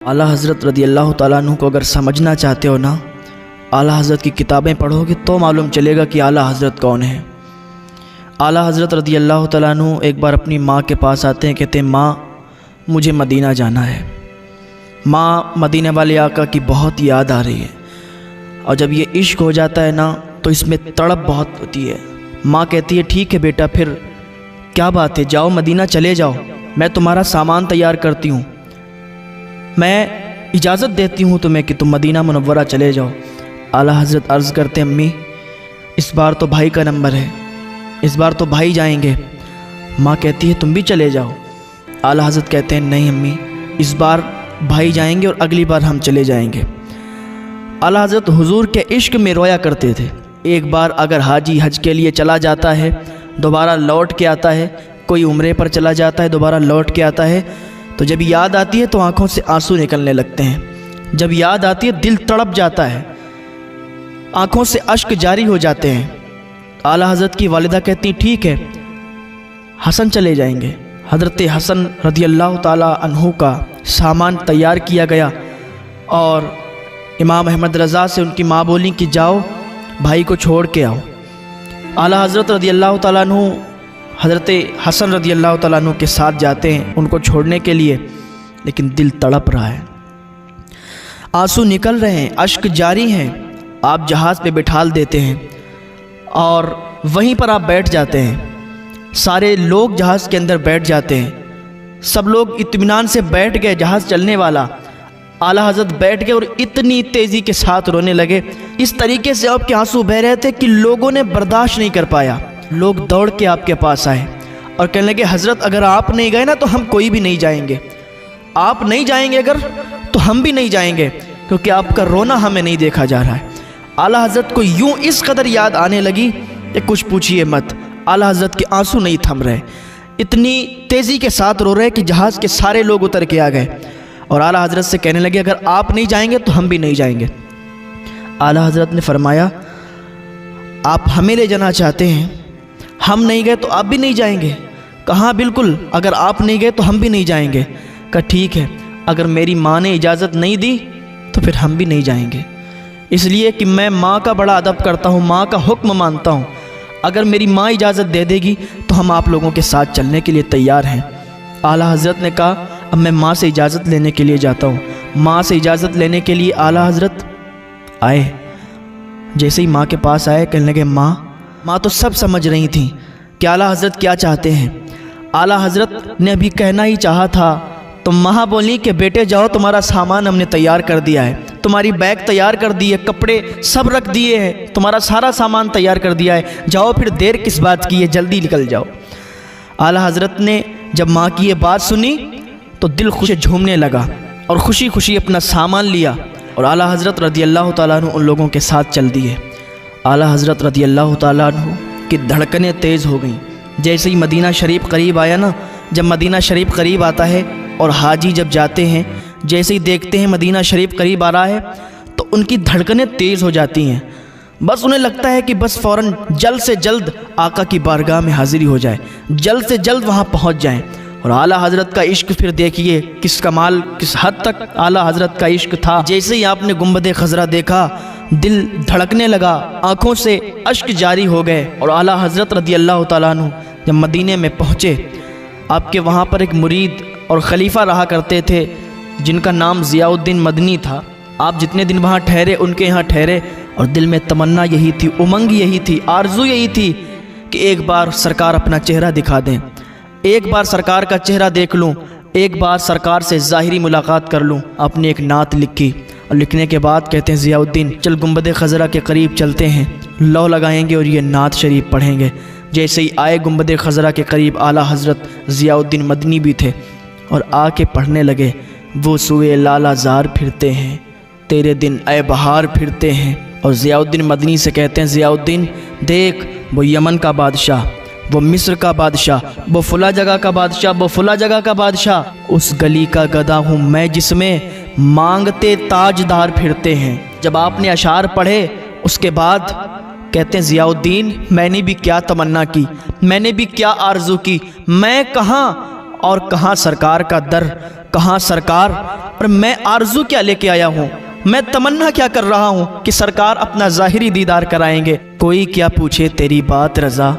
आला हज़रत रज़ियल्लाहु ताला अन्हु को अगर समझना चाहते हो ना, आला हज़रत की किताबें पढ़ोगे तो मालूम चलेगा कि आला हज़रत कौन है। आला हज़रत रज़ियल्लाहु ताला अन्हु एक बार अपनी माँ के पास आते हैं, कहते हैं माँ मुझे मदीना जाना है। माँ मदीने वाले आका की बहुत याद आ रही है, और जब ये इश्क हो जाता है ना तो इसमें तड़प बहुत होती है। माँ कहती है ठीक है बेटा, फिर क्या बात है, जाओ मदीना चले जाओ, मैं तुम्हारा सामान तैयार करती हूँ, मैं इजाज़त देती हूँ तुम्हें कि तुम मदीना मुनव्वरा चले जाओ। आला हज़रत अर्ज़ करते हैं अम्मी इस बार तो भाई का नंबर है, इस बार तो भाई जाएंगे। माँ कहती है तुम भी चले जाओ। आला हज़रत कहते हैं नहीं अम्मी, इस बार भाई जाएंगे और अगली बार हम चले जाएंगे। आला हज़रत हुजूर के इश्क में रोया करते थे। एक बार अगर हाजी हज के लिए चला जाता है, दोबारा लौट के आता है, कोई उम्रे पर चला जाता है, दोबारा लौट के आता है, तो जब याद आती है तो आंखों से आंसू निकलने लगते हैं। जब याद आती है दिल तड़प जाता है, आंखों से अश्क जारी हो जाते हैं। आला हज़रत की वालिदा कहती ठीक है हसन चले जाएंगे। हज़रत हसन रज़ियल्लाहु ताला अन्हु का सामान तैयार किया गया और इमाम अहमद रज़ा से उनकी माँ बोली कि जाओ भाई को छोड़ के आओ। आला हज़रत रज़ियल्लाहु ताला अन्हु हज़रत हसन रज़ियल्लाहु ताला अन्हु के साथ जाते हैं उनको छोड़ने के लिए, लेकिन दिल तड़प रहा है, आंसू निकल रहे हैं, अश्क जारी हैं। आप जहाज़ पे बिठाल देते हैं और वहीं पर आप बैठ जाते हैं। सारे लोग जहाज़ के अंदर बैठ जाते हैं, सब लोग इत्मीनान से बैठ गए, जहाज़ चलने वाला। आला हज़रत बैठ गए और इतनी तेज़ी के साथ रोने लगे, इस तरीके से आपके आंसू बह रहे थे कि लोगों ने बर्दाश्त नहीं कर पाया। लोग दौड़ के आपके पास आए और कहने लगे हज़रत अगर आप नहीं गए ना तो हम कोई भी नहीं जाएंगे, आप नहीं जाएंगे अगर तो हम भी नहीं जाएंगे, क्योंकि आपका रोना हमें नहीं देखा जा रहा है। आला हज़रत को यूं इस कदर याद आने लगी कि कुछ पूछिए मत। आला हज़रत के आंसू नहीं थम रहे, इतनी तेज़ी के साथ रो रहे कि जहाज़ के सारे लोग उतर के आ गए और आला हज़रत से कहने लगे अगर आप नहीं जाएंगे तो हम भी नहीं जाएंगे। आला हज़रत ने फरमाया आप हमें ले जाना चाहते हैं, हम नहीं गए तो आप भी नहीं जाएंगे? कहा बिल्कुल, अगर आप नहीं गए तो हम भी नहीं जाएंगे। कहा ठीक है, अगर मेरी माँ ने इजाज़त नहीं दी तो फिर हम भी नहीं जाएंगे, इसलिए कि मैं माँ का बड़ा अदब करता हूँ, माँ का हुक्म मानता हूँ। अगर मेरी माँ इजाज़त दे देगी तो हम आप लोगों के साथ चलने के लिए तैयार हैं। आला हज़रत ने कहा अब मैं माँ से इजाज़त लेने के लिए जाता हूँ। माँ से इजाज़त लेने के लिए आला हज़रत आए। जैसे ही माँ के पास आए कहने लगे माँ तो सब समझ रही थी कि आला हज़रत क्या चाहते हैं। आला हज़रत ने अभी कहना ही चाहा था तो माँ बोली कि बेटे जाओ, तुम्हारा सामान हमने तैयार कर दिया है, तुम्हारी बैग तैयार कर दी है, कपड़े सब रख दिए हैं, तुम्हारा सारा सामान तैयार कर दिया है, जाओ फिर देर किस बात की है, जल्दी निकल जाओ। आला हज़रत ने जब माँ की ये बात सुनी तो दिल खुशी झूमने लगा और खुशी खुशी अपना सामान लिया और आला हज़रत रज़ियल्लाहु ताला अन्हु उन लोगों के साथ चल दिए। आला हज़रत रज़ियल्लाहु ताला अन्हु की धड़कनें तेज़ हो गईं। जैसे ही मदीना शरीफ करीब आया ना, जब मदीना शरीफ करीब आता है और हाजी जब जाते हैं, जैसे ही देखते हैं मदीना शरीफ करीब आ रहा है तो उनकी धड़कनें तेज़ हो जाती हैं। बस उन्हें लगता है कि बस फ़ौरन जल्द से जल्द आका की बारगाह में हाज़िरी हो जाए, जल्द से जल्द वहाँ पहुँच जाएँ। और आला हज़रत का इश्क फिर देखिए किस कमाल, किस हद तक आला हज़रत का इश्क था। जैसे ही आपने गुंबद खज़रा देखा दिल धड़कने लगा, आँखों से अश्क जारी हो गए। और आला हज़रत रज़ियल्लाहु ताला अन्हु जब मदीने में पहुँचे, आपके वहाँ पर एक मुरीद और ख़लीफ़ा रहा करते थे जिनका नाम ज़ियाउद्दीन मदनी था। आप जितने दिन वहाँ ठहरे उनके यहाँ ठहरे और दिल में तमन्ना यही थी, उमंग यही थी, आरज़ू यही थी कि एक बार सरकार अपना चेहरा दिखा दें, एक बार सरकार का चेहरा देख लूँ, एक बार सरकार से ज़ाहिरी मुलाकात कर लूँ। आपने एक नात लिखी और लिखने के बाद कहते हैं ज़ियाउद्दीन चल गुंबद खज़रा के करीब चलते हैं, लौ लगाएंगे और ये नात शरीफ पढ़ेंगे। जैसे ही आए गुंबद खज़रा के करीब, आला हज़रत ज़ियाउद्दीन मदनी भी थे और आके पढ़ने लगे वो सुए लालाज़ार फिरते हैं, तेरे दिन ए बहार फिरते हैं। और ज़ियाउद्दीन मदनी से कहते हैं ज़ियाउद्दीन देख वो यमन का बादशाह, वो मिस्र का बादशाह, वो फुला जगह का बादशाह, वो फुला जगह का बादशाह, उस गली का गधा हूँ मैं जिसमें मांगते ताजदार फिरते हैं। जब आपने अशार पढ़े उसके बाद कहते हैं ज़ियाउद्दीन मैंने भी क्या तमन्ना की, मैंने भी क्या आरज़ू की, मैं कहाँ और कहाँ सरकार का दर, कहाँ सरकार, और मैं आरजू क्या लेके आया हूँ, मैं तमन्ना क्या कर रहा हूँ कि सरकार अपना ज़ाहिरी दीदार कराएंगे। कोई क्या पूछे तेरी बात रज़ा,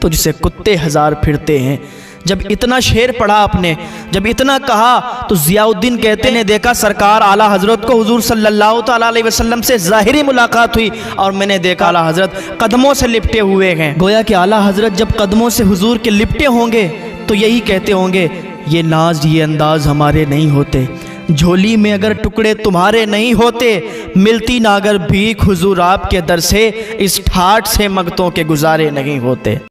तुझसे कुत्ते हजार फिरते हैं। जब इतना शेर पढ़ा आपने, जब इतना कहा, तो ज़ियाउद्दीन कहते ने देखा सरकार आला हज़रत को हुजूर सल्लल्लाहु ताला अलैहि वसल्लम से ज़ाहिरी मुलाकात हुई, और मैंने देखा आला हज़रत कदमों से लिपटे हुए हैं। गोया कि आला हज़रत जब कदमों से हुजूर के लिपटे होंगे तो यही कहते होंगे, ये नाज ये अंदाज हमारे नहीं होते, झोली में अगर टुकड़े तुम्हारे नहीं होते, मिलती ना अगर भीख हुजूर आपके दर से, इस ठाठ से मगतों के गुजारे नहीं होते।